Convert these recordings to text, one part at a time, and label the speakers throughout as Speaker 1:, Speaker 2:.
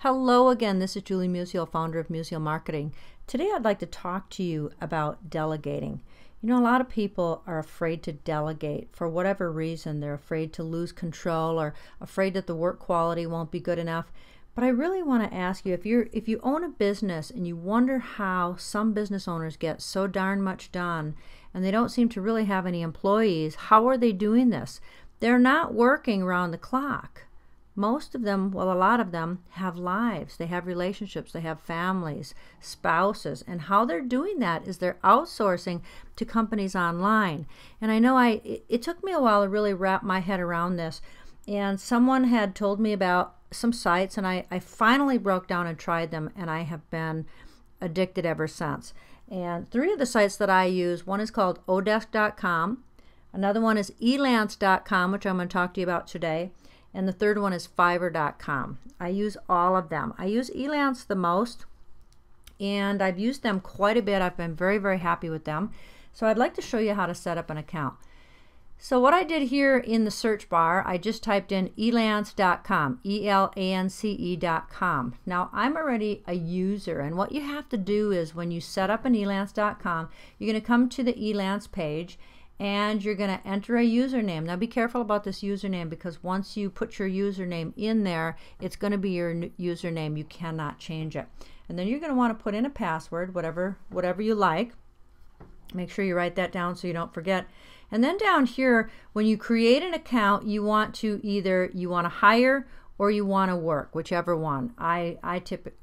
Speaker 1: Hello again, this is Julie Musial, founder of Musial Marketing. Today I'd like to talk to you about delegating. You know, a lot of people are afraid to delegate for whatever reason. They're afraid to lose control or afraid that the work quality won't be good enough. But I really want to ask you, if you own a business and you wonder how some business owners get so darn much done and they don't seem to really have any employees, how are they doing this? They're not working around the clock. Most of them, well, a lot of them have lives, they have relationships, they have families, spouses, and how they're doing that is they're outsourcing to companies online. And I know it took me a while to really wrap my head around this, and someone had told me about some sites, and I finally broke down and tried them, and I have been addicted ever since. And three of the sites that I use, one is called odesk.com, another one is elance.com, which I'm going to talk to you about today, and the third one is fiverr.com. I use all of them. I use Elance the most, and I've used them quite a bit. I've been very, very happy with them. So I'd like to show you how to set up an account. So what I did here in the search bar, I just typed in elance.com, elance.com. Now I'm already a user, and what you have to do is when you set up an elance.com, you're going to come to the Elance page, and you're going to enter a username. Now be careful about this username, because once you put your username in there, it's going to be your username. You cannot change it. And then you're going to want to put in a password, whatever you like. Make sure you write that down so you don't forget. And then down here, when you create an account, you want to hire or you want to work, whichever one. I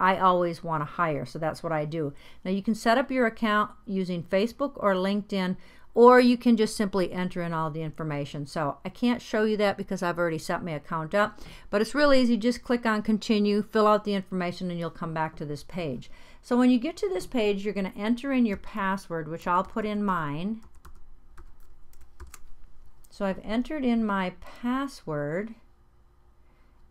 Speaker 1: always want to hire, so that's what I do. Now you can set up your account using Facebook or LinkedIn, or you can just simply enter in all the information. So I can't show you that because I've already set my account up, but it's real easy. Just click on continue, fill out the information, and you'll come back to this page. So when you get to this page, you're going to enter in your password, which I'll put in mine. So I've entered in my password,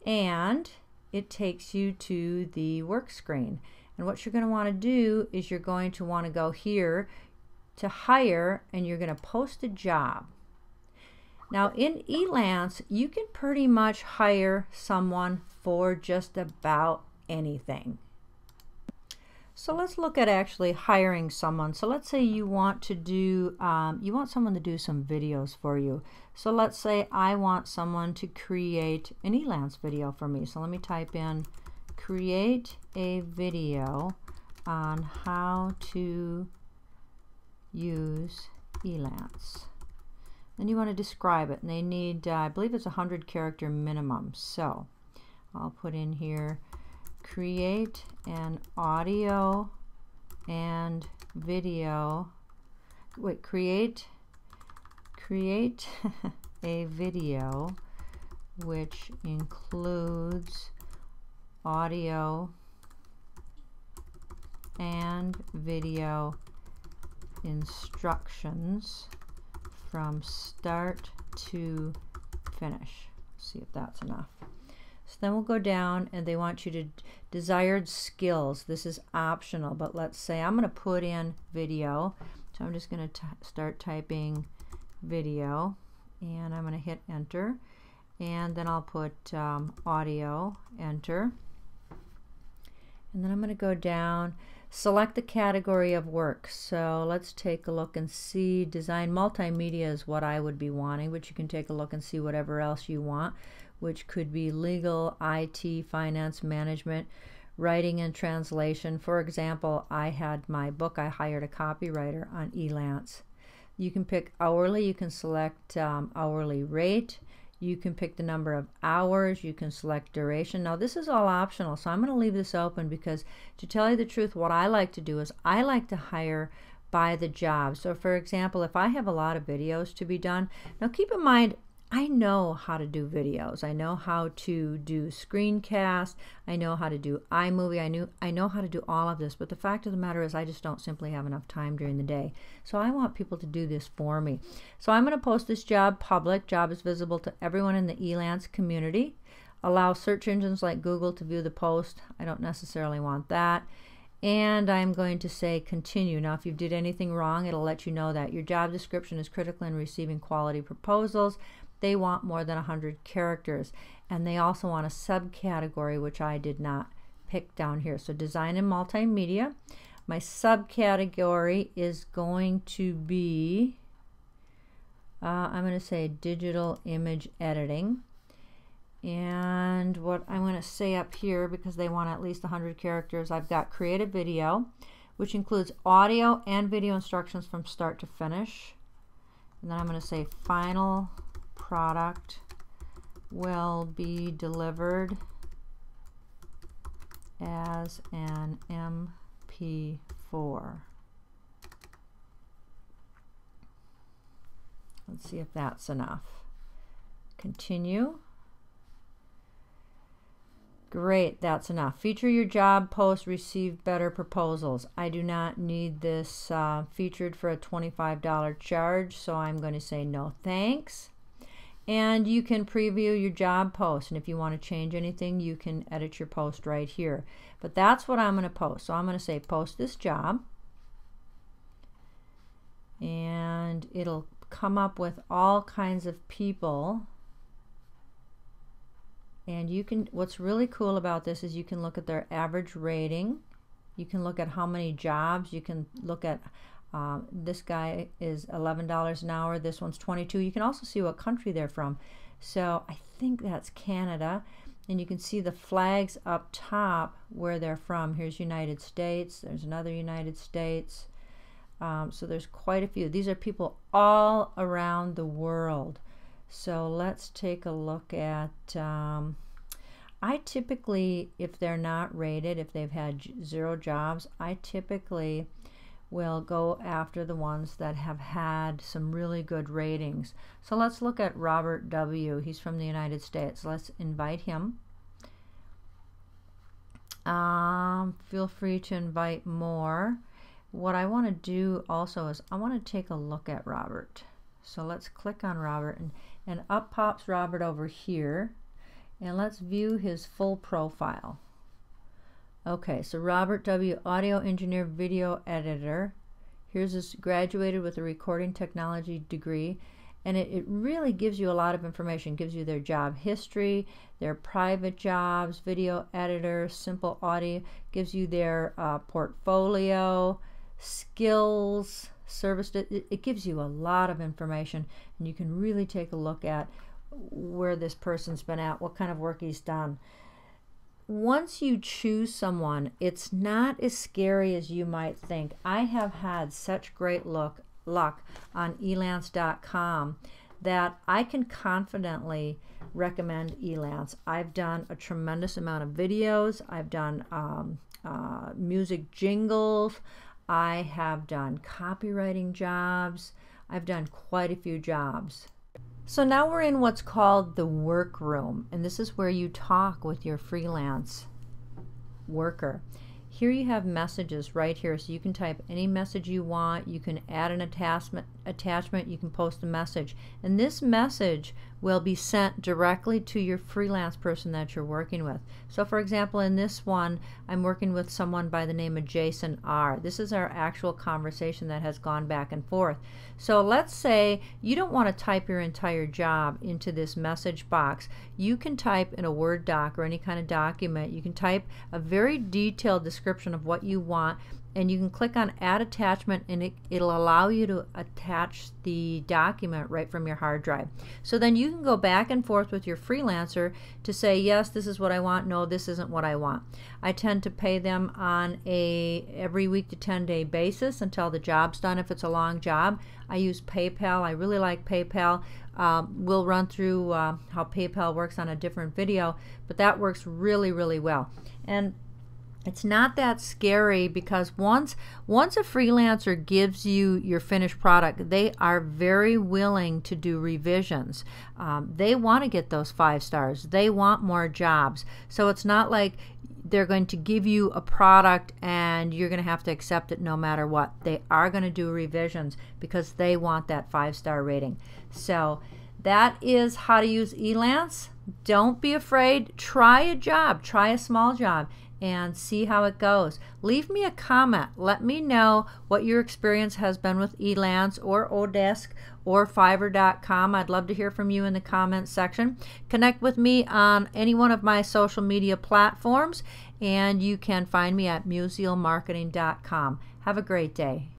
Speaker 1: and it takes you to the work screen. And what you're going to want to do is you're going to want to go here to hire, and you're going to post a job. Now in Elance, you can pretty much hire someone for just about anything. So let's look at actually hiring someone. So let's say you want to do, you want someone to do some videos for you. So let's say I want someone to create an Elance video for me. So let me type in create a video on how to use Elance. Then you want to describe it, and they need, I believe it's 100 character minimum. So I'll put in here create an audio and video. Wait, create a video which includes audio and video instructions from start to finish. See if that's enough. So then we'll go down, and they want you to desired skills. This is optional, but let's say I'm going to put in video. So I'm just going to start typing video, and I'm going to hit enter, and then I'll put audio, enter, and then I'm going to go down, select the category of work. So let's take a look and see. Design multimedia is what I would be wanting, but you can take a look and see whatever else you want, which could be legal, IT, finance, management, writing and translation. For example, I had my book, I hired a copywriter on Elance. You can pick hourly, you can select hourly rate, you can pick the number of hours, you can select duration. Now this is all optional, so I'm going to leave this open because, to tell you the truth, what I like to do is I like to hire by the job. So for example, if I have a lot of videos to be done, now keep in mind, I know how to do videos. I know how to do screencasts. I know how to do iMovie. I know how to do all of this, but the fact of the matter is I just don't simply have enough time during the day. So I want people to do this for me. So I'm going to post this job public. Job is visible to everyone in the Elance community. Allow search engines like Google to view the post. I don't necessarily want that. And I'm going to say continue. Now if you did anything wrong, it'll let you know that. Your job description is critical in receiving quality proposals. They want more than 100 characters, and they also want a subcategory, which I did not pick down here. So design and multimedia. My subcategory is going to be, I'm going to say digital image editing. And what I'm going to say up here, because they want at least 100 characters, I've got creative video, which includes audio and video instructions from start to finish. And then I'm going to say final product will be delivered as an MP4. Let's see if that's enough. Continue. Great, that's enough. Feature your job post, receive better proposals. I do not need this featured for a $25 charge, so I'm going to say no thanks. And you can preview your job post, and if you want to change anything, you can edit your post right here. But that's what I'm going to post. So I'm going to say post this job, and it'll come up with all kinds of people. And you can, what's really cool about this is you can look at their average rating. You can look at how many jobs. You can look at, this guy is $11 an hour. This one's $22. You can also see what country they're from. So I think that's Canada. And you can see the flags up top where they're from. Here's United States. There's another United States. So there's quite a few. These are people all around the world. So let's take a look at, I typically, if they're not rated, if they've had 0 jobs, I typically will go after the ones that have had some really good ratings. So let's look at Robert W. He's from the United States. Let's invite him. Feel free to invite more. What I want to do also is I want to take a look at Robert. So let's click on Robert, and up pops Robert over here, and let's view his full profile. Okay, so Robert W., audio engineer, video editor. Here's his, graduated with a recording technology degree, and it really gives you a lot of information. Gives you their job history, their private jobs, video editor, simple audio, gives you their portfolio, skills, service. It gives you a lot of information, and you can really take a look at where this person's been at, what kind of work he's done. Once you choose someone, it's not as scary as you might think. I have had such great luck on elance.com that I can confidently recommend Elance. I've done a tremendous amount of videos. I've done music jingles. I have done copywriting jobs. I've done quite a few jobs. So now we're in what's called the workroom, and this is where you talk with your freelance worker. Here you have messages right here, so you can type any message you want. You can add an attachment, you can post a message, and this message will be sent directly to your freelance person that you're working with. So for example, in this one, I'm working with someone by the name of Jason R. This is our actual conversation that has gone back and forth. So let's say you don't want to type your entire job into this message box. You can type in a Word doc or any kind of document. You can type a very detailed description of what you want, and you can click on add attachment, and it'll allow you to attach the document right from your hard drive. So then you can go back and forth with your freelancer to say, yes, this is what I want, no, this isn't what I want. I tend to pay them on a every week to 10-day basis until the job's done if it's a long job. I use PayPal. I really like PayPal. We'll run through how PayPal works on a different video, but that works really, really well. And it's not that scary, because once a freelancer gives you your finished product, they are very willing to do revisions. They want to get those 5 stars. They want more jobs. So it's not like they're going to give you a product and you're going to have to accept it no matter what. They are going to do revisions because they want that 5-star rating. So that is how to use Elance. Don't be afraid. Try a job. Try a small job and see how it goes. Leave me a comment. Let me know what your experience has been with Elance or Odesk or Fiverr.com. I'd love to hear from you in the comments section. Connect with me on any one of my social media platforms, and you can find me at musealmarketing.com. Have a great day.